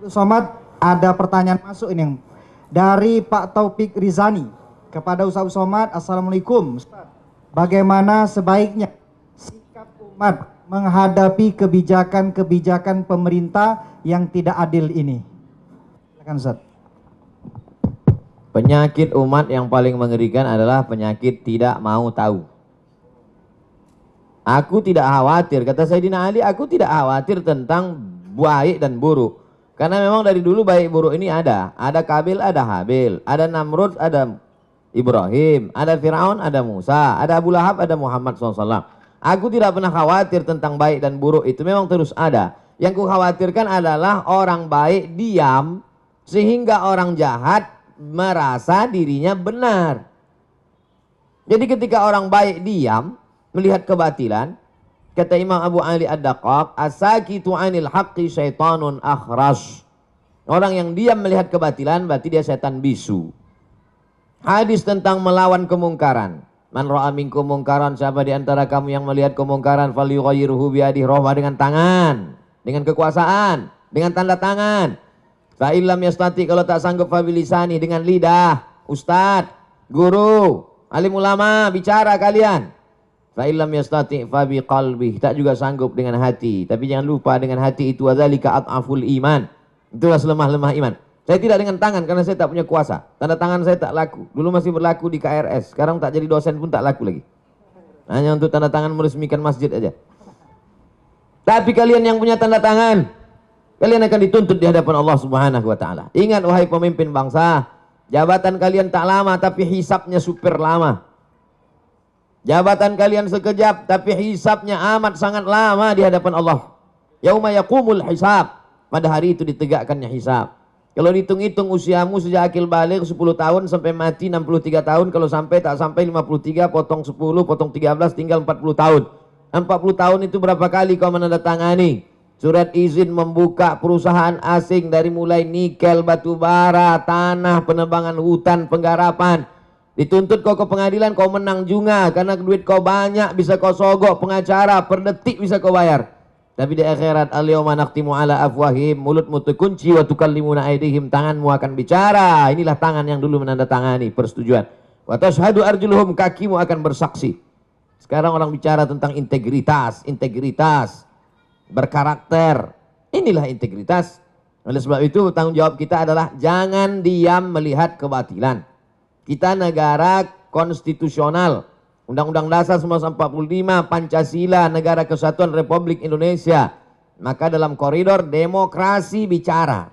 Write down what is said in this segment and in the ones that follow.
Somad, ada pertanyaan masuk ini dari Pak Taufik Rizani kepada Ustaz Somad. Assalamualaikum Ustaz, bagaimana sebaiknya sikap umat menghadapi kebijakan-kebijakan pemerintah yang tidak adil ini? Silakan Ustaz. Penyakit umat yang paling mengerikan adalah penyakit tidak mau tahu. Aku tidak khawatir, kata Sayyidina Ali, aku tidak khawatir tentang baik dan buruk. Karena memang dari dulu baik buruk ini ada. Ada Kabil, ada Habil. Ada Namrud, ada Ibrahim. Ada Fir'aun, ada Musa. Ada Abu Lahab, ada Muhammad SAW. Aku tidak pernah khawatir tentang baik dan buruk, itu memang terus ada. Yang ku khawatirkan adalah orang baik diam sehingga orang jahat merasa dirinya benar. Jadi ketika orang baik diam melihat kebatilan, kata Imam Abu Ali Ad-Daqqaq, as-sakitu 'anil haqqi syaitanun akhras. Orang yang diam melihat kebatilan berarti dia setan bisu. Hadis tentang melawan kemungkaran. Man ra'a minkum mungkaran, siapa di antara kamu yang melihat kemungkaran, falyughayyirhu biyadihi, rohma dengan tangan, dengan kekuasaan, dengan tanda tangan. Fa illam yastati, kalau tak sanggup fa bilisani, dengan lidah. Ustadz, guru, alim ulama, bicara kalian. Fa illam yastati fa biqalbi, tak juga sanggup dengan hati. Tapi jangan lupa dengan hati itu wadzalika at'aful iman. Itulah selemah-lemah iman. Saya tidak dengan tangan karena saya tak punya kuasa. Tanda tangan saya tak laku. Dulu masih berlaku di KRS, sekarang tak jadi dosen pun tak laku lagi. Hanya untuk tanda tangan meresmikan masjid aja. Tapi kalian yang punya tanda tangan, kalian akan dituntut di hadapan Allah Subhanahu wa taala. Ingat wahai pemimpin bangsa, jabatan kalian tak lama tapi hisapnya super lama. Jabatan kalian sekejap tapi hisapnya amat sangat lama di hadapan Allah. Yauma yaqumul hisab, pada hari itu ditegakkannya hisab. Kalau dihitung-hitung usiamu sejak akil baligh 10 tahun sampai mati 63 tahun, kalau sampai tak sampai 53, potong 10, potong 13, tinggal 40 tahun. 40 tahun itu berapa kali kau menandatangani surat izin membuka perusahaan asing dari mulai nikel, batu bara, tanah, penebangan hutan, penggarapan. Dituntut kau ke pengadilan, kau menang juga karena duit kau banyak, bisa kau sogok pengacara, per detik bisa kau bayar. Tapi di akhirat, al-yawma nakhtimu ala afwahim, mulutmu terkunci, wa tukallimuna aydihim, tanganmu akan bicara. Inilah tangan yang dulu menandatangani persetujuan. Wa tashhadu arjuluhum, kakimu akan bersaksi. Sekarang orang bicara tentang integritas, berkarakter. Inilah integritas. Oleh sebab itu tanggung jawab kita adalah jangan diam melihat kebatilan. Kita negara konstitusional. Undang-Undang Dasar 1945, Pancasila, Negara Kesatuan Republik Indonesia. Maka dalam koridor demokrasi bicara.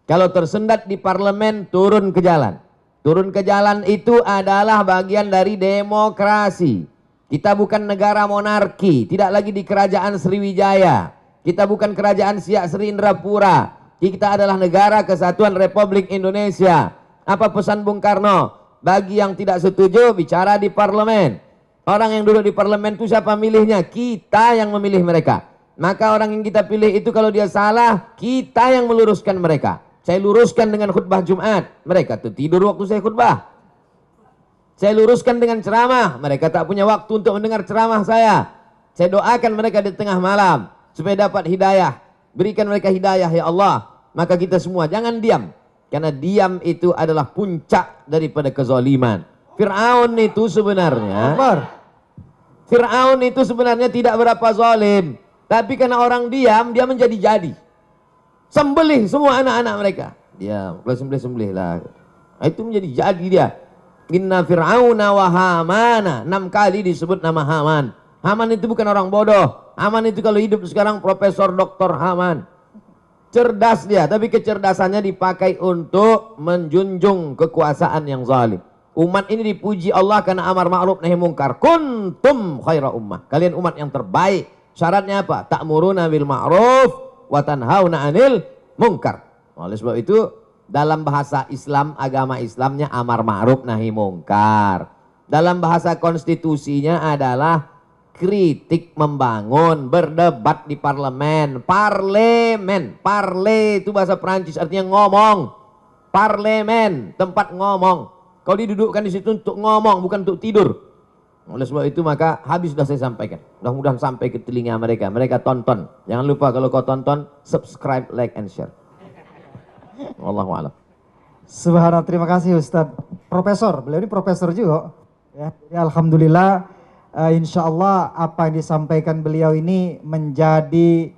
Kalau tersendat di parlemen, turun ke jalan. Turun ke jalan itu adalah bagian dari demokrasi. Kita bukan negara monarki, tidak lagi di kerajaan Sriwijaya. Kita bukan kerajaan Siak Sri Indrapura. Kita adalah negara Kesatuan Republik Indonesia. Apa pesan Bung Karno? Bagi yang tidak setuju, bicara di parlemen. Orang yang duduk di parlemen itu siapa milihnya? Kita yang memilih mereka. Maka orang yang kita pilih itu kalau dia salah, kita yang meluruskan mereka. Saya luruskan dengan khutbah Jumat, mereka tuh tidur waktu saya khutbah. Saya luruskan dengan ceramah, mereka tak punya waktu untuk mendengar ceramah saya. Saya doakan mereka di tengah malam supaya dapat hidayah. Berikan mereka hidayah ya Allah. Maka kita semua jangan diam. Karena diam itu adalah puncak daripada kezaliman. Fir'aun itu sebenarnya tidak berapa zalim. Tapi karena orang diam, dia menjadi-jadi. Sembelih semua anak-anak mereka. Dia sembelih lah. Itu menjadi jadi dia. Inna Fir'auna wa Hamana. 6 kali disebut nama Haman. Haman itu bukan orang bodoh. Haman itu kalau hidup sekarang Profesor Dr. Haman. Cerdas dia, tapi kecerdasannya dipakai untuk menjunjung kekuasaan yang zalim. Umat ini dipuji Allah karena amar ma'ruf nahi mungkar. Kuntum khaira ummah. Kalian umat yang terbaik. Syaratnya apa? Ta'muruna bil ma'ruf wa tanhauna 'anil munkar. Oleh sebab itu dalam bahasa Islam, agama Islamnya amar ma'ruf nahi mungkar. Dalam bahasa konstitusinya adalah kritik membangun, berdebat di parlemen. Parlemen, parle itu bahasa Perancis artinya ngomong. Parlemen, tempat ngomong. Kau didudukkan di situ untuk ngomong, bukan untuk tidur. Oleh sebab itu maka habis sudah saya sampaikan. Mudah-mudahan sampai ke telinga mereka. Mereka tonton. Jangan lupa kalau kau tonton, subscribe, like, and share. Wallahu a'lam. Subhanallah, terima kasih Ustadz. Profesor, beliau ini profesor juga. Ya, jadi alhamdulillah, insya Allah apa yang disampaikan beliau ini menjadi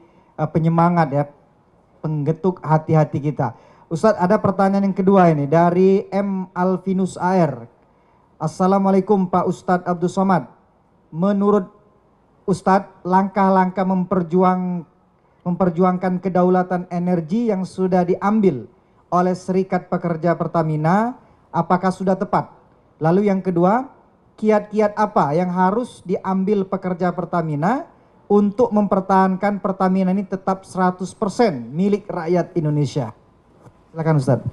penyemangat ya, penggetuk hati-hati kita. Ustadz, ada pertanyaan yang kedua ini dari M. Alvinus AR. Assalamualaikum Pak Ustadz Abdul Somad. Menurut Ustadz, langkah-langkah memperjuangkan kedaulatan energi yang sudah diambil oleh Serikat Pekerja Pertamina, apakah sudah tepat? Lalu yang kedua, kiat-kiat apa yang harus diambil pekerja Pertamina untuk mempertahankan Pertamina ini tetap 100% milik rakyat Indonesia? Silakan Ustadz.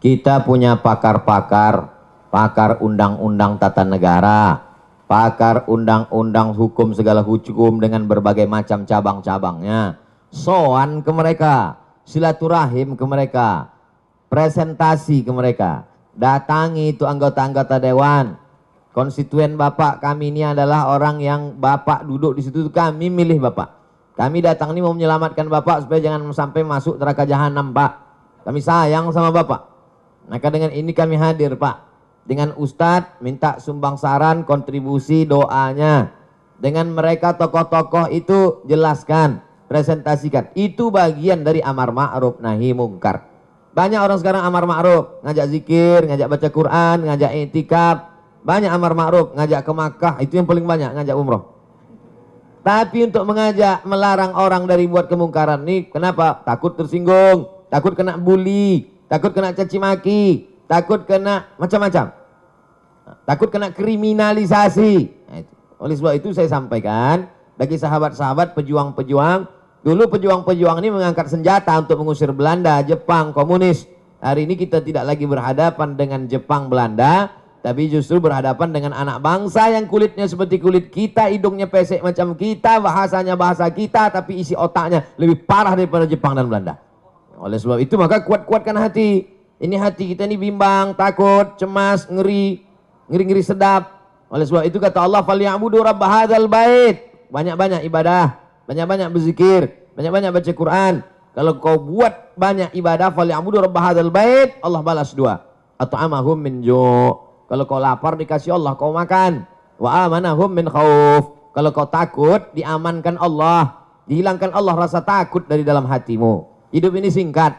Kita punya pakar-pakar, pakar undang-undang tata negara, pakar undang-undang hukum segala hukum dengan berbagai macam cabang-cabangnya. Soan ke mereka, silaturahim ke mereka, presentasi ke mereka, datangi itu anggota-anggota dewan. Konstituen Bapak kami ini adalah orang yang Bapak duduk di situ, kami milih Bapak. Kami datang ini mau menyelamatkan Bapak supaya jangan sampai masuk neraka jahanam, Pak. Kami sayang sama Bapak. Maka dengan ini kami hadir, Pak. Dengan Ustadz minta sumbang saran, kontribusi, doanya. Dengan mereka tokoh-tokoh itu jelaskan, presentasikan. Itu bagian dari amar ma'ruf nahi mungkar. Banyak orang sekarang amar ma'ruf, ngajak zikir, ngajak baca Quran, ngajak i'tikaf. Banyak amar ma'ruf, ngajak ke Makkah, itu yang paling banyak, ngajak umroh. Tapi untuk mengajak, melarang orang dari buat kemungkaran ini, kenapa? Takut tersinggung, takut kena bully, takut kena caci maki, takut kena macam-macam. Takut kena kriminalisasi. Nah, itu. Oleh sebab itu saya sampaikan, bagi sahabat-sahabat pejuang-pejuang, dulu pejuang-pejuang ini mengangkat senjata untuk mengusir Belanda, Jepang, komunis. Hari ini kita tidak lagi berhadapan dengan Jepang, Belanda, tapi justru berhadapan dengan anak bangsa yang kulitnya seperti kulit kita, hidungnya pesek macam kita, bahasanya bahasa kita, tapi isi otaknya lebih parah daripada Jepang dan Belanda. Oleh sebab itu maka kuat-kuatkan hati. Ini hati kita ini bimbang, takut, cemas, ngeri sedap. Oleh sebab itu kata Allah, "Falyabudu rabb hadzal bait." Banyak-banyak ibadah, banyak-banyak berzikir, banyak-banyak baca Quran. Kalau kau buat banyak ibadah, falyabudu rabb hadzal bait, Allah balas dua. At'amahum min ju'. Kalau kau lapar dikasih Allah kau makan. Wa amanahum min khauf. Kalau kau takut diamankan Allah, dihilangkan Allah rasa takut dari dalam hatimu. Hidup ini singkat,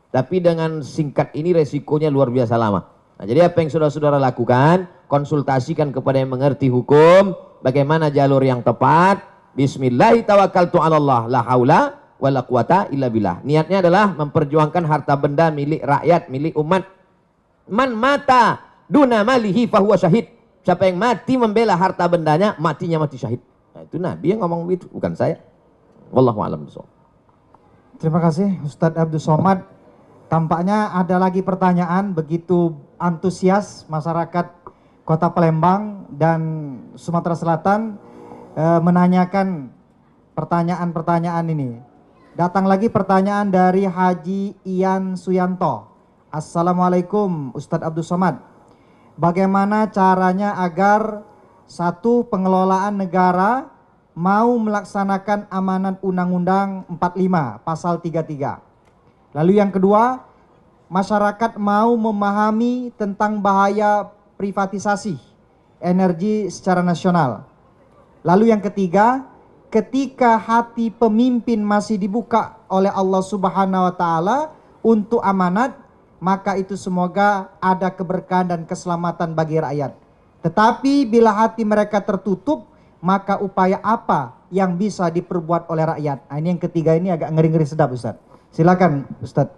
tapi dengan singkat ini resikonya luar biasa lama. Nah, jadi apa yang saudara-saudara lakukan, konsultasikan kepada yang mengerti hukum, bagaimana jalur yang tepat. Bismillahi tawakkaltu 'alallah, la haula wala quwata illa billah. Niatnya adalah memperjuangkan harta benda milik rakyat, milik umat. Man mata duna malihi fahuwa syahid. Siapa yang mati membela harta bendanya, matinya mati syahid. Nah, itu Nabi yang ngomong begitu, bukan saya. Wallahu a'lam bishawab. Terima kasih Ustadz Abdul Somad. Tampaknya ada lagi pertanyaan, begitu antusias masyarakat Kota Palembang dan Sumatera Selatan menanyakan pertanyaan-pertanyaan ini. Datang lagi pertanyaan dari Haji Ian Suyanto. Assalamualaikum Ustadz Abdul Somad. Bagaimana caranya agar satu, pengelolaan negara mau melaksanakan amanat Undang-Undang 45 pasal 33. Lalu yang kedua, masyarakat mau memahami tentang bahaya privatisasi energi secara nasional. Lalu yang ketiga, ketika hati pemimpin masih dibuka oleh Allah Subhanahu wa taala untuk amanat, maka itu semoga ada keberkahan dan keselamatan bagi rakyat. Tetapi bila hati mereka tertutup, maka upaya apa yang bisa diperbuat oleh rakyat? Nah, ini yang ketiga, ini agak ngeri-ngeri sedap Ustadz. Silakan Ustadz.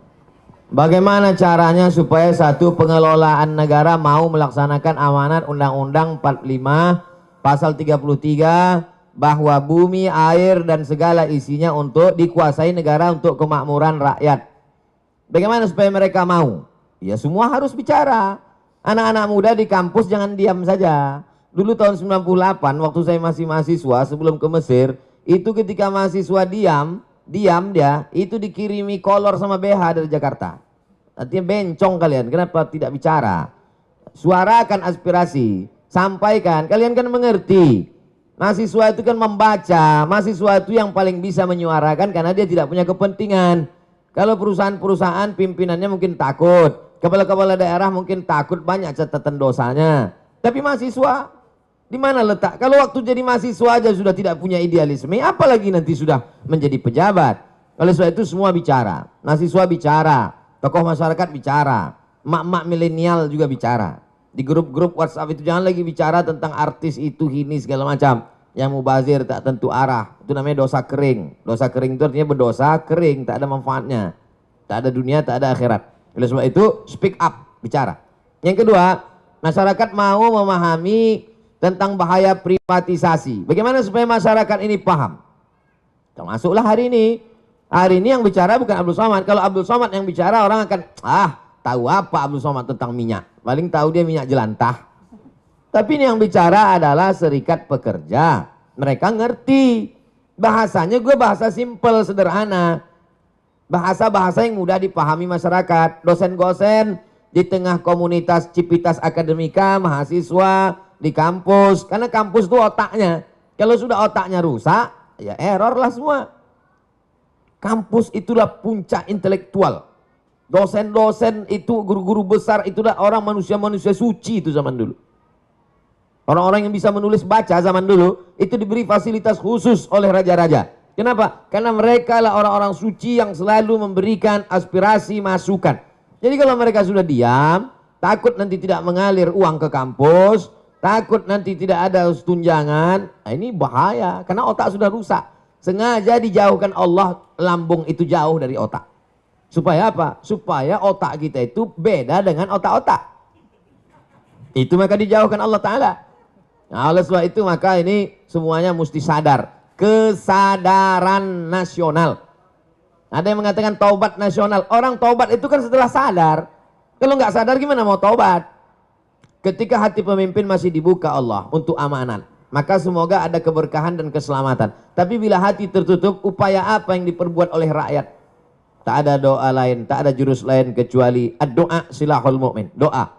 Bagaimana caranya supaya satu, pengelolaan negara mau melaksanakan amanat Undang-Undang 45 pasal 33 bahwa bumi, air dan segala isinya untuk dikuasai negara untuk kemakmuran rakyat. Bagaimana supaya mereka mau? Ya semua harus bicara. Anak-anak muda di kampus jangan diam saja. Dulu tahun 98 waktu saya masih mahasiswa sebelum ke Mesir, itu ketika mahasiswa diam dia itu dikirimi kolor sama BH dari Jakarta. Artinya bencong kalian, kenapa tidak bicara? Suarakan aspirasi, sampaikan, kalian kan mengerti. Mahasiswa itu kan membaca, mahasiswa itu yang paling bisa menyuarakan karena dia tidak punya kepentingan. Kalau perusahaan-perusahaan pimpinannya mungkin takut, kepala-kepala daerah mungkin takut banyak catatan dosanya. Tapi mahasiswa di mana letak? Kalau waktu jadi mahasiswa aja sudah tidak punya idealisme, apalagi nanti sudah menjadi pejabat. Oleh sebab itu semua bicara, mahasiswa bicara, tokoh masyarakat bicara, mak-mak milenial juga bicara. Di grup-grup WhatsApp itu jangan lagi bicara tentang artis itu, ini segala macam. Yang mubazir tak tentu arah, itu namanya dosa kering. Dosa kering itu artinya berdosa kering, tak ada manfaatnya, tak ada dunia, tak ada akhirat. Oleh sebab itu speak up, bicara. Yang kedua, masyarakat mau memahami tentang bahaya privatisasi. Bagaimana supaya masyarakat ini paham? Termasuklah hari ini. Hari ini yang bicara bukan Abdul Somad. Kalau Abdul Somad yang bicara, orang akan tahu apa Abdul Somad tentang minyak, paling tahu dia minyak jelantah. Tapi ini yang bicara adalah serikat pekerja. Mereka ngerti. Bahasanya gue bahasa simpel, sederhana. Bahasa-bahasa yang mudah dipahami masyarakat. Dosen-dosen di tengah komunitas Civitas Akademika, mahasiswa di kampus. Karena kampus itu otaknya. Kalau sudah otaknya rusak, ya error lah semua. Kampus itulah puncak intelektual. Dosen-dosen itu, guru-guru besar itulah orang manusia-manusia suci itu zaman dulu. Orang-orang yang bisa menulis baca zaman dulu itu diberi fasilitas khusus oleh raja-raja. Kenapa? Karena mereka lah orang-orang suci yang selalu memberikan aspirasi masukan. Jadi kalau mereka sudah diam, takut nanti tidak mengalir uang ke kampus, takut nanti tidak ada tunjangan, ini bahaya karena otak sudah rusak. Sengaja dijauhkan Allah, lambung itu jauh dari otak. Supaya apa? Supaya otak kita itu beda dengan otak-otak. Itu maka dijauhkan Allah Ta'ala. Nah, oleh sebab itu maka ini semuanya mesti sadar. Kesadaran nasional. Ada yang mengatakan taubat nasional. Orang taubat itu kan setelah sadar. Kalau nggak sadar gimana mau taubat? Ketika hati pemimpin masih dibuka Allah untuk amanan, maka semoga ada keberkahan dan keselamatan. Tapi bila hati tertutup, upaya apa yang diperbuat oleh rakyat? Tak ada doa lain, tak ada jurus lain kecuali ad-doa silahul mu'min. Doa.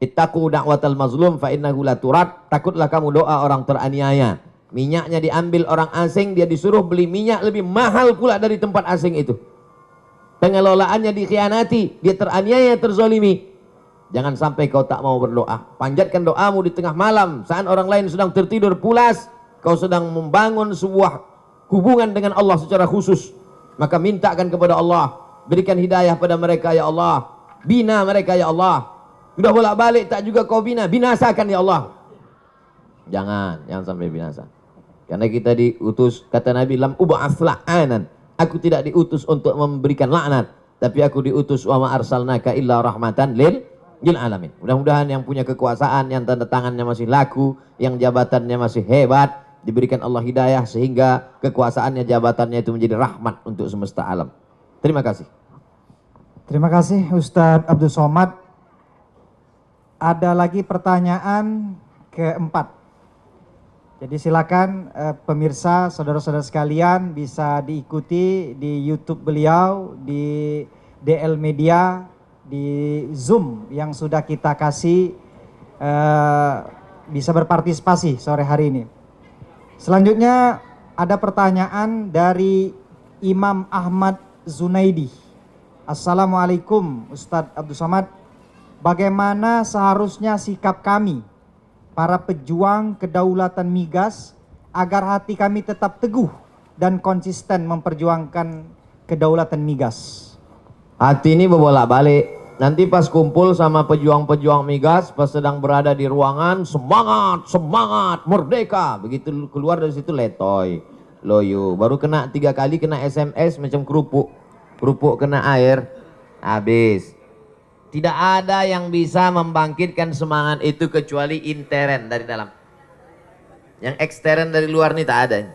Ittaqu da'watal mazlum fa innahu la turad. Takutlah kamu doa orang teraniaya. Minyaknya diambil orang asing, dia disuruh beli minyak lebih mahal pula dari tempat asing itu. Pengelolaannya dikhianati, dia teraniaya, terzolimi. Jangan sampai kau tak mau berdoa. Panjatkan doamu di tengah malam saat orang lain sedang tertidur pulas. Kau sedang membangun sebuah hubungan dengan Allah secara khusus. Maka mintakan kepada Allah, berikan hidayah pada mereka ya Allah. Bina mereka ya Allah. Sudah bolak-balik tak juga kau bina, binasakan ya Allah. Jangan sampai binasa. Karena kita diutus, kata Nabi, lam ub'ats la'anan. Aku tidak diutus untuk memberikan laknat, tapi aku diutus wa ma arsalnaka illa rahmatan lil alamin. Mudah-mudahan yang punya kekuasaan, yang tanda tangannya masih laku, yang jabatannya masih hebat, diberikan Allah hidayah sehingga kekuasaannya, jabatannya itu menjadi rahmat untuk semesta alam. Terima kasih. Terima kasih Ustadz Abdul Somad. Ada lagi pertanyaan keempat. Jadi silakan pemirsa, saudara-saudara sekalian bisa diikuti di YouTube beliau, di DL Media, di Zoom yang sudah kita kasih, bisa berpartisipasi sore hari ini. Selanjutnya ada pertanyaan dari Imam Ahmad Zunaidi. Assalamualaikum Ustadz Abdul Somad. Bagaimana seharusnya sikap kami, para pejuang kedaulatan migas, agar hati kami tetap teguh dan konsisten memperjuangkan kedaulatan migas? Hati ini berbolak-balik. Nanti pas kumpul sama pejuang-pejuang migas, pas sedang berada di ruangan, semangat, semangat, merdeka. Begitu keluar dari situ letoy, loyo. Baru kena 3 kali, kena SMS macam kerupuk. Kerupuk kena air, habis. Tidak ada yang bisa membangkitkan semangat itu kecuali intern dari dalam. Yang ekstern dari luar ini tak ada.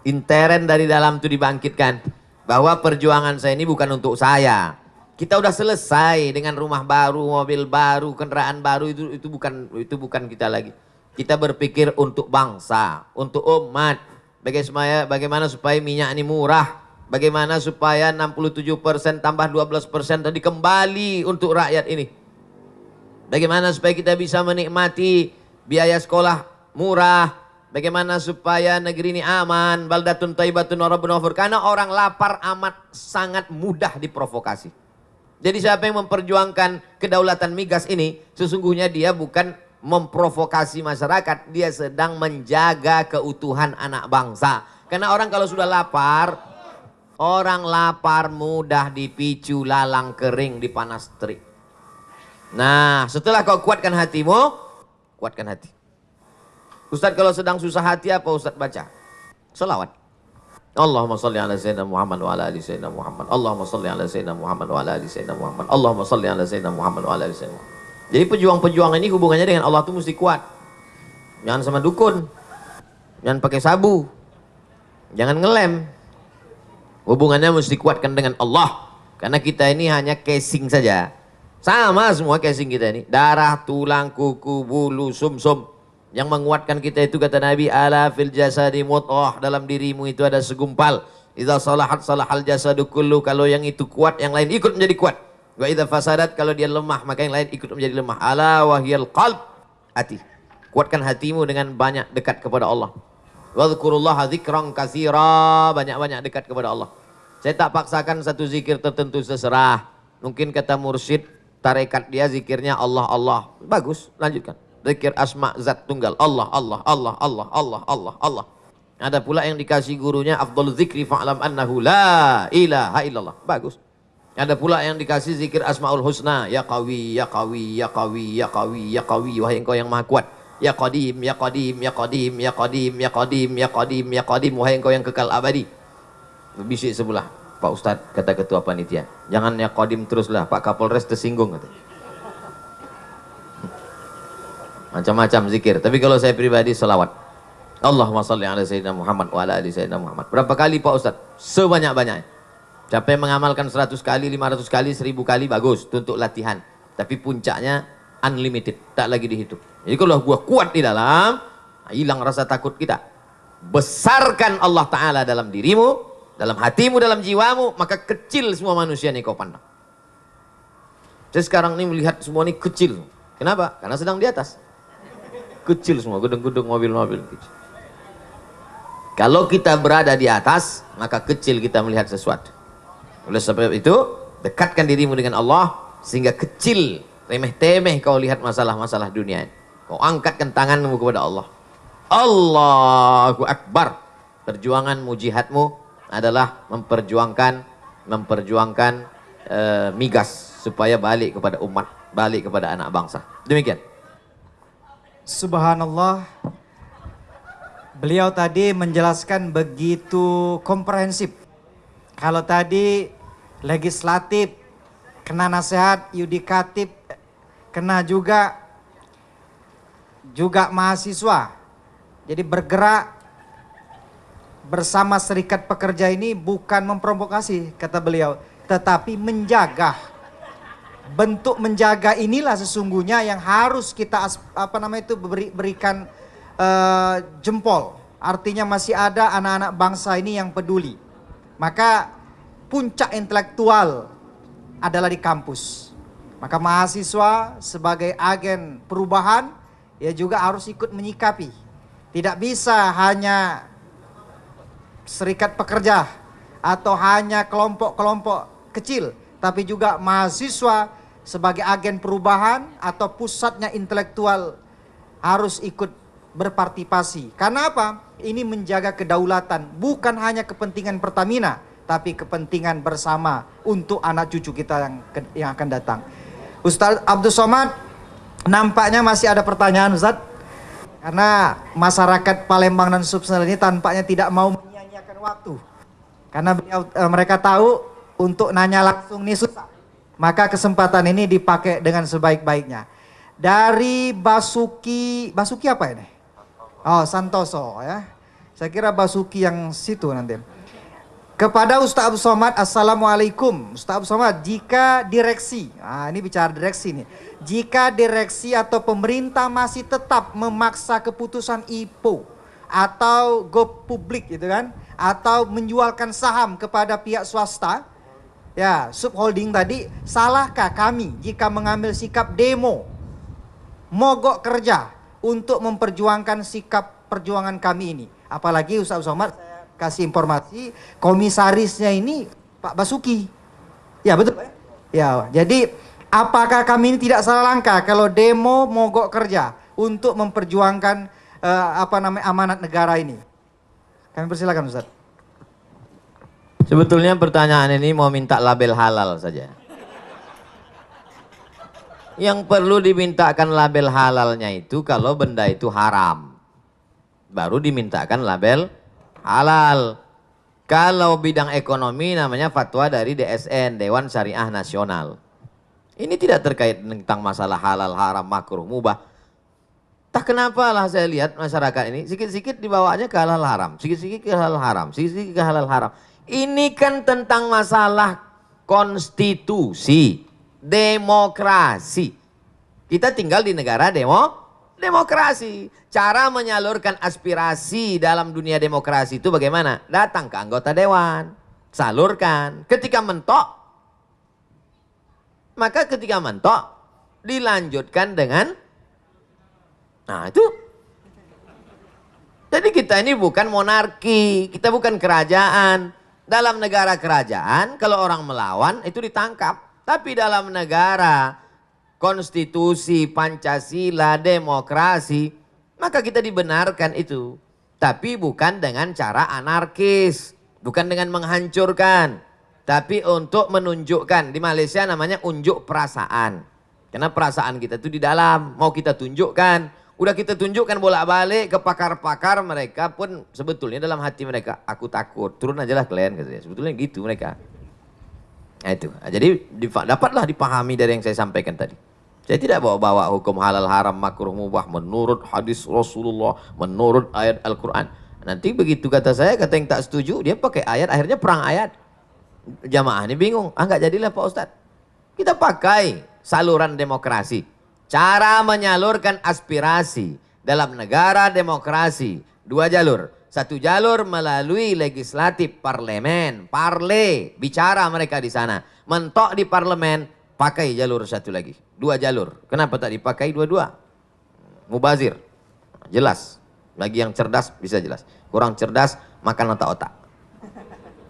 Intern dari dalam itu dibangkitkan. Bahwa perjuangan saya ini bukan untuk saya. Kita udah selesai dengan rumah baru, mobil baru, kendaraan baru, itu bukan kita lagi. Kita berpikir untuk bangsa, untuk umat. Bagaimana supaya minyak ini murah. Bagaimana supaya 67% tambah 12% tadi kembali untuk rakyat ini. Bagaimana supaya kita bisa menikmati biaya sekolah murah, Bagaimana supaya negeri ini aman, baldatun thayyibatun wa rabbun ghafur. Karena orang lapar amat sangat mudah diprovokasi. Jadi siapa yang memperjuangkan kedaulatan migas ini, sesungguhnya dia bukan memprovokasi masyarakat, dia sedang menjaga keutuhan anak bangsa. Karena orang kalau sudah lapar, orang lapar mudah dipicu lalang kering di panas terik. Nah, setelah kau kuatkan hatimu, kuatkan hati. Ustadz kalau sedang susah hati apa Ustadz baca? Selawat. Allahumma salli ala sayyidina Muhammad wa ala ali sayyidina Muhammad. Allahumma salli ala sayyidina Muhammad wa ala ali sayyidina Muhammad. Allahumma salli ala sayyidina Muhammad wa ala ali sayyidina Muhammad. Jadi pejuang-pejuang ini hubungannya dengan Allah itu mesti kuat. Jangan sama dukun. Jangan pakai sabu. Jangan ngelem. Hubungannya mesti kuatkan dengan Allah. Karena kita ini hanya casing saja. Sama semua casing kita ini. Darah, tulang, kuku, bulu, sumsum. Yang menguatkan kita itu kata Nabi, ala fil jasadi mudghah, dalam dirimu itu ada segumpal. Idza salahat salahal jasadu kullu, kalau yang itu kuat yang lain ikut menjadi kuat. Wa idza fasadat, kalau dia lemah maka yang lain ikut menjadi lemah. Ala wahyal qalb, hati. Kuatkan hatimu dengan banyak dekat kepada Allah. Wadhkurullaha dzikran katsira, banyak-banyak dekat kepada Allah. Saya tak paksakan satu zikir tertentu, seserah. Mungkin kata mursyid tarekat dia zikirnya Allah Allah. Bagus, lanjutkan. Zikir asma zat tunggal. Allah, Allah, Allah, Allah, Allah, Allah, Allah. Ada pula yang dikasih gurunya afdal zikri fa'lam annahu la ilaha illallah. Bagus. Ada pula yang dikasih zikir asmaul husna. Ya qawi, ya qawi, ya qawi, ya qawi, ya qawi. Wahai engkau yang maha kuat. Ya qadim, ya qadim, ya qadim, ya qadim, ya qadim, ya qadim, ya qadim. Wahai engkau yang kekal abadi. Bisik sebelah. Pak Ustadz, kata ketua panitia. Jangan ya qadim teruslah. Pak Kapolres tersinggung. Kata. Macam-macam zikir. Tapi kalau saya pribadi selawat. Allahumma salli ala sayyidina Muhammad wa ala ali sayyidina Muhammad. Berapa kali Pak Ustadz? Sebanyak-banyaknya. Siapa yang mengamalkan 100 kali, 500 kali, 1000 kali, bagus. Itu untuk latihan. Tapi puncaknya unlimited. Tak lagi dihitung. Jadi kalau gua kuat di dalam, hilang rasa takut kita. Besarkan Allah Ta'ala dalam dirimu, dalam hatimu, dalam jiwamu, maka kecil semua manusia yang kau pandang. Saya sekarang ini melihat semua ini kecil. Kenapa? Karena sedang di atas. Kecil semua, gedung-gedung, mobil-mobil kecil. Kalau kita berada di atas, maka kecil kita melihat sesuatu. Oleh sebab itu, dekatkan dirimu dengan Allah, sehingga kecil, remeh-temeh kau lihat masalah-masalah dunia. Kau angkatkan tanganmu kepada Allah. Allahu Akbar. Perjuanganmu, jihadmu adalah memperjuangkan migas, supaya balik kepada umat, balik kepada anak bangsa. Demikian. Subhanallah. Beliau tadi menjelaskan begitu komprehensif. Kalau tadi legislatif, kena nasihat, yudikatif, kena juga mahasiswa. Jadi bergerak bersama serikat pekerja ini bukan memprovokasi, kata beliau, tetapi menjaga. Bentuk menjaga inilah sesungguhnya yang harus kita berikan jempol. Artinya masih ada anak-anak bangsa ini yang peduli. Maka puncak intelektual adalah di kampus. Maka mahasiswa sebagai agen perubahan, ya juga harus ikut menyikapi. Tidak bisa hanya serikat pekerja atau hanya kelompok-kelompok kecil, tapi juga mahasiswa sebagai agen perubahan atau pusatnya intelektual harus ikut berpartisipasi. Karena apa? Ini menjaga kedaulatan, bukan hanya kepentingan Pertamina, tapi kepentingan bersama untuk anak cucu kita yang akan datang. Ustaz Abdul Somad, nampaknya masih ada pertanyaan Ustaz. Karena masyarakat Palembang dan Sumsel ini tampaknya tidak mau menyia-nyiakan waktu. Karena mereka tahu untuk nanya langsung ini susah. Maka kesempatan ini dipakai dengan sebaik-baiknya. Dari Basuki apa ini? Oh, Santoso ya. Saya kira Basuki yang situ nanti. Kepada Ustaz Abdul Somad, Assalamualaikum. Ustaz Abdul Somad, jika direksi, ini bicara direksi nih. Jika direksi atau pemerintah masih tetap memaksa keputusan IPO atau go publik gitu kan, atau menjualkan saham kepada pihak swasta, ya, subholding tadi, salahkah kami jika mengambil sikap demo, mogok kerja untuk memperjuangkan sikap perjuangan kami ini. Apalagi Ustaz Somad, saya kasih informasi, komisarisnya ini Pak Basuki. Ya betul. Ya, jadi apakah kami ini tidak salah langkah kalau demo mogok kerja untuk memperjuangkan amanat negara ini? Kami persilakan Ustaz. Sebetulnya pertanyaan ini mau minta label halal saja. Yang perlu dimintakan label halalnya itu kalau benda itu haram. Baru dimintakan label halal. Kalau bidang ekonomi namanya fatwa dari DSN, Dewan Syariah Nasional. Ini tidak terkait tentang masalah halal, haram, makruh, mubah. Tak kenapa lah saya lihat masyarakat ini sikit-sikit dibawanya ke halal haram, sikit-sikit ke halal haram, sikit-sikit ke halal haram. Ini kan tentang masalah konstitusi. Demokrasi. Kita tinggal di negara demokrasi. Cara menyalurkan aspirasi dalam dunia demokrasi itu bagaimana? Datang ke anggota dewan, salurkan. Ketika mentok, maka ketika mentok dilanjutkan dengan, nah itu. Jadi kita ini bukan monarki, kita bukan kerajaan. Dalam negara kerajaan, kalau orang melawan itu ditangkap. Tapi dalam negara konstitusi, Pancasila, demokrasi, maka kita dibenarkan itu. Tapi bukan dengan cara anarkis, bukan dengan menghancurkan. Tapi untuk menunjukkan, di Malaysia namanya unjuk perasaan. Karena perasaan kita itu di dalam, mau kita tunjukkan. Udah kita tunjukkan bolak-balik ke pakar-pakar, mereka pun sebetulnya dalam hati mereka, aku takut, turun aja lah kalian katanya. Sebetulnya gitu mereka. Nah itu, jadi dapatlah dipahami dari yang saya sampaikan tadi. Saya tidak bawa-bawa hukum halal haram makruh mubah menurut hadis Rasulullah, menurut ayat Al-Quran. Nanti begitu kata saya, kata yang tak setuju, dia pakai ayat, akhirnya perang ayat. Jamaah ini bingung, nggak jadilah Pak Ustadz. Kita pakai saluran demokrasi. Cara menyalurkan aspirasi dalam negara demokrasi, 2 jalur. 1 jalur melalui legislatif parlemen, bicara mereka di sana. Mentok di parlemen, pakai jalur 1 lagi. 2 jalur. Kenapa tak dipakai 2-2? Mubazir. Jelas. Bagi yang cerdas bisa jelas. Kurang cerdas, makan otak-otak.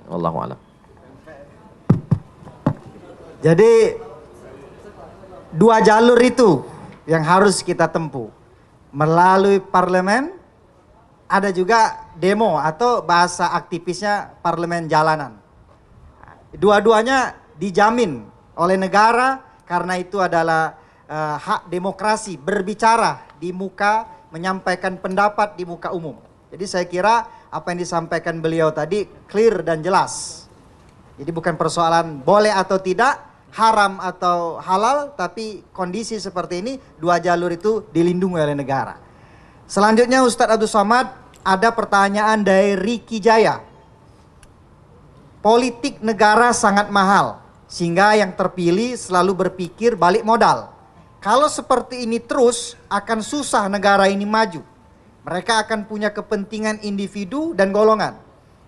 Wallahu a'lam. Jadi 2 jalur itu yang harus kita tempuh. Melalui parlemen, ada juga demo atau bahasa aktivisnya parlemen jalanan. Dua-duanya dijamin oleh negara karena itu adalah hak demokrasi berbicara di muka, menyampaikan pendapat di muka umum. Jadi saya kira apa yang disampaikan beliau tadi clear dan jelas. Jadi bukan persoalan boleh atau tidak, haram atau halal, tapi kondisi seperti ini 2 jalur itu dilindungi oleh negara. Selanjutnya Ustadz Abdul Somad, ada pertanyaan dari Riki Jaya. Politik negara sangat mahal, sehingga yang terpilih selalu berpikir balik modal. Kalau seperti ini terus, akan susah negara ini maju. Mereka akan punya kepentingan individu dan golongan.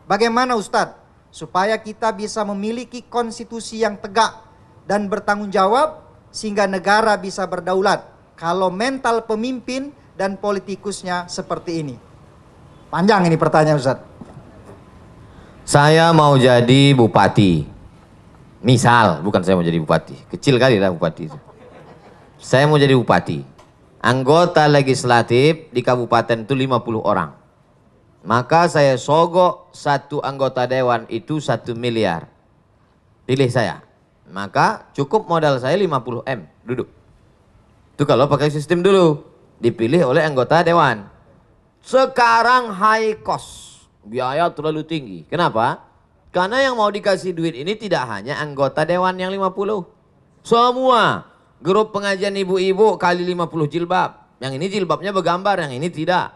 Bagaimana Ustadz, supaya kita bisa memiliki konstitusi yang tegak dan bertanggung jawab, sehingga negara bisa berdaulat, kalau mental pemimpin dan politikusnya seperti ini? Panjang ini pertanyaan Ustadz. Saya mau jadi bupati. Misal, bukan saya mau jadi bupati. Kecil kali lah bupati itu. Saya mau jadi bupati. Anggota legislatif di kabupaten itu 50 orang. Maka saya sogok 1 anggota dewan itu 1 miliar. Pilih saya. Maka cukup modal saya 50 M. Duduk. Itu kalau pakai sistem dulu. Dipilih oleh anggota dewan. Sekarang high cost. Biaya terlalu tinggi. Kenapa? Karena yang mau dikasih duit ini tidak hanya anggota dewan yang 50. Semua. Grup pengajian ibu-ibu kali 50 jilbab. Yang ini jilbabnya bergambar, yang ini tidak.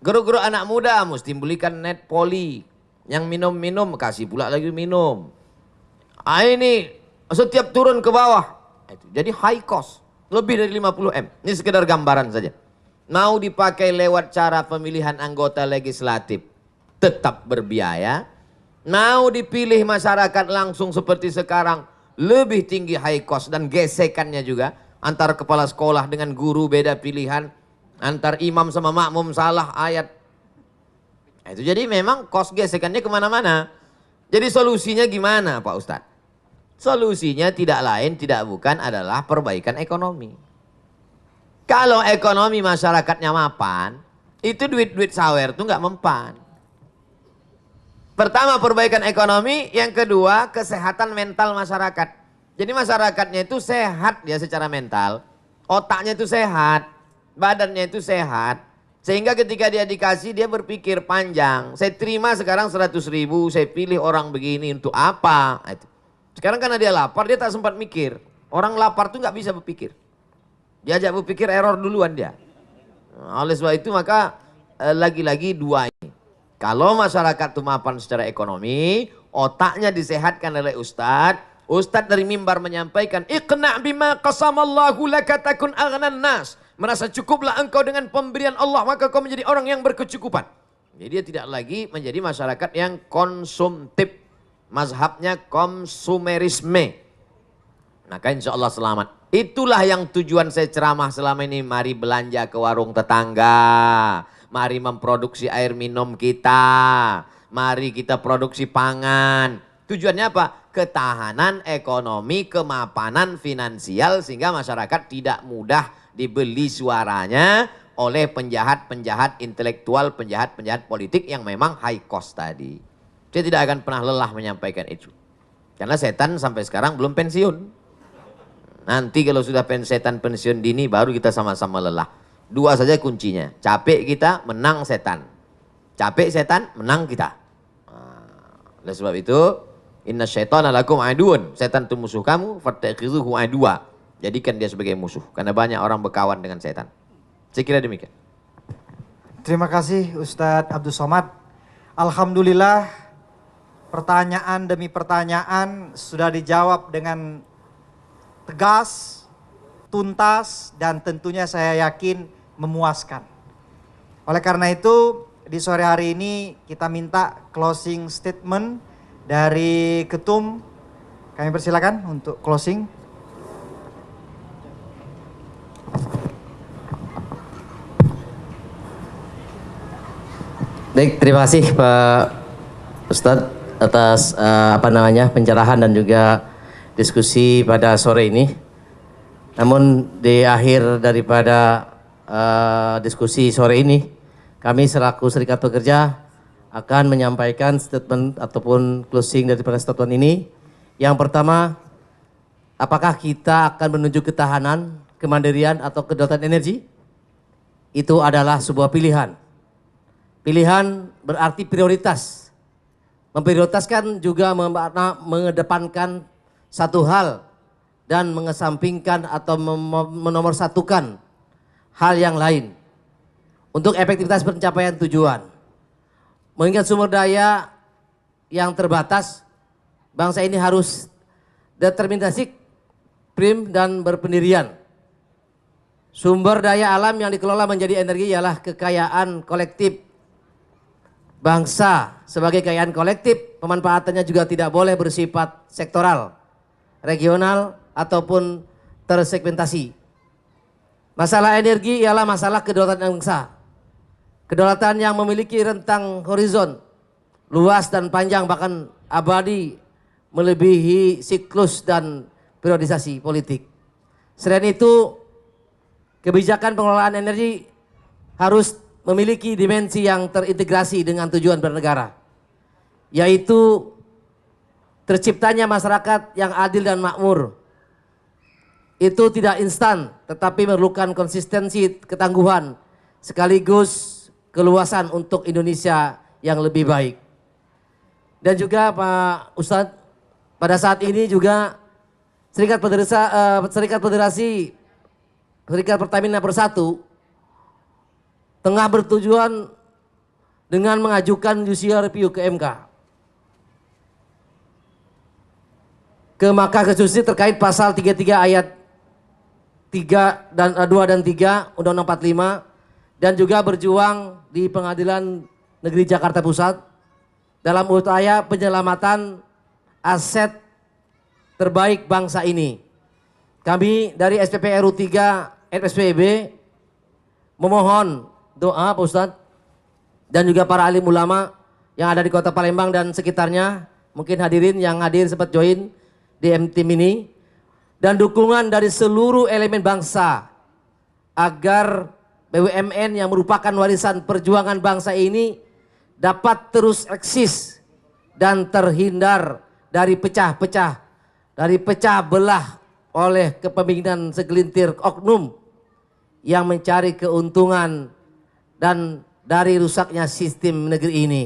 Grup-grup anak muda mesti belikan net poli. Yang minum-minum kasih pula lagi minum. Ini setiap turun ke bawah. Jadi high cost. Lebih dari 50 M. Ini sekedar gambaran saja. Mau dipakai lewat cara pemilihan anggota legislatif, tetap berbiaya. Mau dipilih masyarakat langsung seperti sekarang, lebih tinggi high cost dan gesekannya juga. Antara kepala sekolah dengan guru beda pilihan. Antar imam sama makmum salah ayat. Itu jadi memang kos gesekannya kemana-mana. Jadi solusinya gimana Pak Ustadz? Solusinya tidak lain tidak bukan adalah perbaikan ekonomi. Kalau ekonomi masyarakatnya mapan, itu duit-duit sawer tuh nggak mempan. Pertama perbaikan ekonomi, yang kedua kesehatan mental masyarakat. Jadi masyarakatnya itu sehat ya secara mental, otaknya itu sehat, badannya itu sehat. Sehingga ketika dia dikasih dia berpikir panjang. Saya terima sekarang 100.000, saya pilih orang begini untuk apa? Itu. Sekarang karena dia lapar, dia tak sempat mikir. Orang lapar tuh nggak bisa berpikir. Diajak berpikir error duluan dia. Nah, oleh sebab itu maka lagi-lagi dua ini. Kalau masyarakat itu mapan secara ekonomi, otaknya disehatkan oleh ustadz. Ustadz dari mimbar menyampaikan, Iqna' bima qasamallahu laka takun aghnan nas. Merasa cukuplah engkau dengan pemberian Allah, maka kau menjadi orang yang berkecukupan. Jadi dia tidak lagi menjadi masyarakat yang konsumtif. Mazhabnya konsumerisme. Maka insya Allah selamat. Itulah yang tujuan saya ceramah selama ini. Mari belanja ke warung tetangga. Mari memproduksi air minum kita. Mari kita produksi pangan. Tujuannya apa? Ketahanan ekonomi, kemapanan finansial. Sehingga masyarakat tidak mudah dibeli suaranya oleh penjahat-penjahat intelektual, penjahat-penjahat politik yang memang high cost tadi. Saya tidak akan pernah lelah menyampaikan itu. Karena setan sampai sekarang belum pensiun. Nanti kalau sudah setan pensiun dini baru kita sama-sama lelah. Dua saja kuncinya. Capek kita, menang setan. Capek setan, menang kita. Nah, oleh sebab itu, inna syaitana lakum aduun. Setan itu musuh kamu, fattakhizuhu adua. Jadikan dia sebagai musuh. Karena banyak orang berkawan dengan setan. Saya kira demikian. Terima kasih Ustadz Abdul Somad. Alhamdulillah pertanyaan demi pertanyaan sudah dijawab dengan tegas, tuntas, dan tentunya saya yakin memuaskan. Oleh karena itu di sore hari ini kita minta closing statement dari Ketum. Kami persilakan untuk closing. Baik, terima kasih Pak Ustadz atas pencerahan dan juga diskusi pada sore ini. Namun di akhir daripada diskusi sore ini, kami selaku Serikat Pekerja akan menyampaikan statement ataupun closing daripada statement ini. Yang pertama, apakah kita akan menuju ketahanan, kemandirian atau kedaulatan energi? Itu adalah sebuah pilihan. Pilihan berarti prioritas. Memprioritaskan juga mengedepankan satu hal dan mengesampingkan atau menomorsatukan hal yang lain untuk efektivitas pencapaian tujuan. Mengingat sumber daya yang terbatas, bangsa ini harus determinasi, prim dan berpendirian. Sumber daya alam yang dikelola menjadi energi ialah kekayaan kolektif bangsa. Sebagai kekayaan kolektif, pemanfaatannya juga tidak boleh bersifat sektoral, regional, ataupun tersegmentasi. Masalah energi ialah masalah kedaulatan bangsa. Kedaulatan yang memiliki rentang horizon luas dan panjang, bahkan abadi, melebihi siklus dan periodisasi politik. Selain itu, kebijakan pengelolaan energi harus memiliki dimensi yang terintegrasi dengan tujuan bernegara, yaitu terciptanya masyarakat yang adil dan makmur. Itu tidak instan, tetapi memerlukan konsistensi, ketangguhan, sekaligus keluasan untuk Indonesia yang lebih baik. Dan juga Pak Ustadz, pada saat ini juga Serikat Pertamina Persatu tengah bertujuan dengan mengajukan judicial review ke MK, ke Mahkamah Konstitusi terkait pasal 33 ayat 3 dan 2 dan 3 Undang-Undang 45, dan juga berjuang di Pengadilan Negeri Jakarta Pusat dalam upaya penyelamatan aset terbaik bangsa ini. Kami dari SPPRU 3 FSPB memohon doa Pak Ustadz dan juga para alim ulama yang ada di Kota Palembang dan sekitarnya, mungkin hadirin yang hadir sempat join di MTIM ini, dan dukungan dari seluruh elemen bangsa agar BUMN yang merupakan warisan perjuangan bangsa ini dapat terus eksis dan terhindar dari pecah belah oleh kepemimpinan segelintir oknum yang mencari keuntungan dan dari rusaknya sistem negeri ini.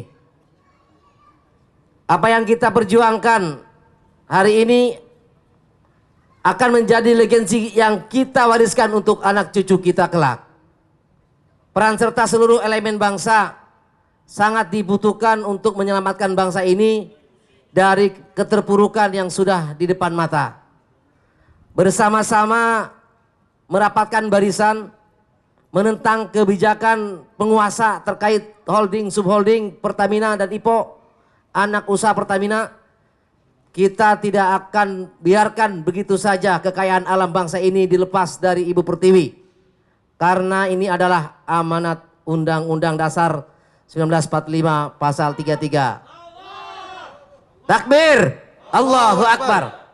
Apa yang kita perjuangkan hari ini akan menjadi legasi yang kita wariskan untuk anak cucu kita kelak. Peran serta seluruh elemen bangsa sangat dibutuhkan untuk menyelamatkan bangsa ini dari keterpurukan yang sudah di depan mata. Bersama-sama merapatkan barisan, menentang kebijakan penguasa terkait holding, subholding Pertamina dan IPO, anak usaha Pertamina. Kita tidak akan biarkan begitu saja kekayaan alam bangsa ini dilepas dari Ibu Pertiwi. Karena ini adalah amanat Undang-Undang Dasar 1945 pasal 33. Takbir, Allahu Akbar.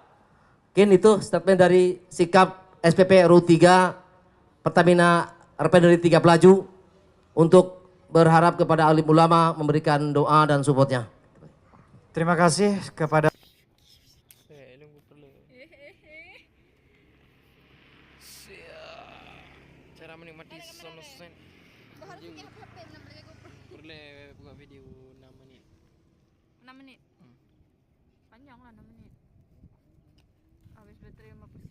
Mungkin itu statement dari sikap SPP RU 3 Pertamina Refinery 3 Pelaju untuk berharap kepada alim ulama memberikan doa dan supportnya. Terima kasih kepada cara menikmati sunset. Boleh buka video 6 menit. 6 menit. Panjang lah 6 menit. Habis baterai 5%.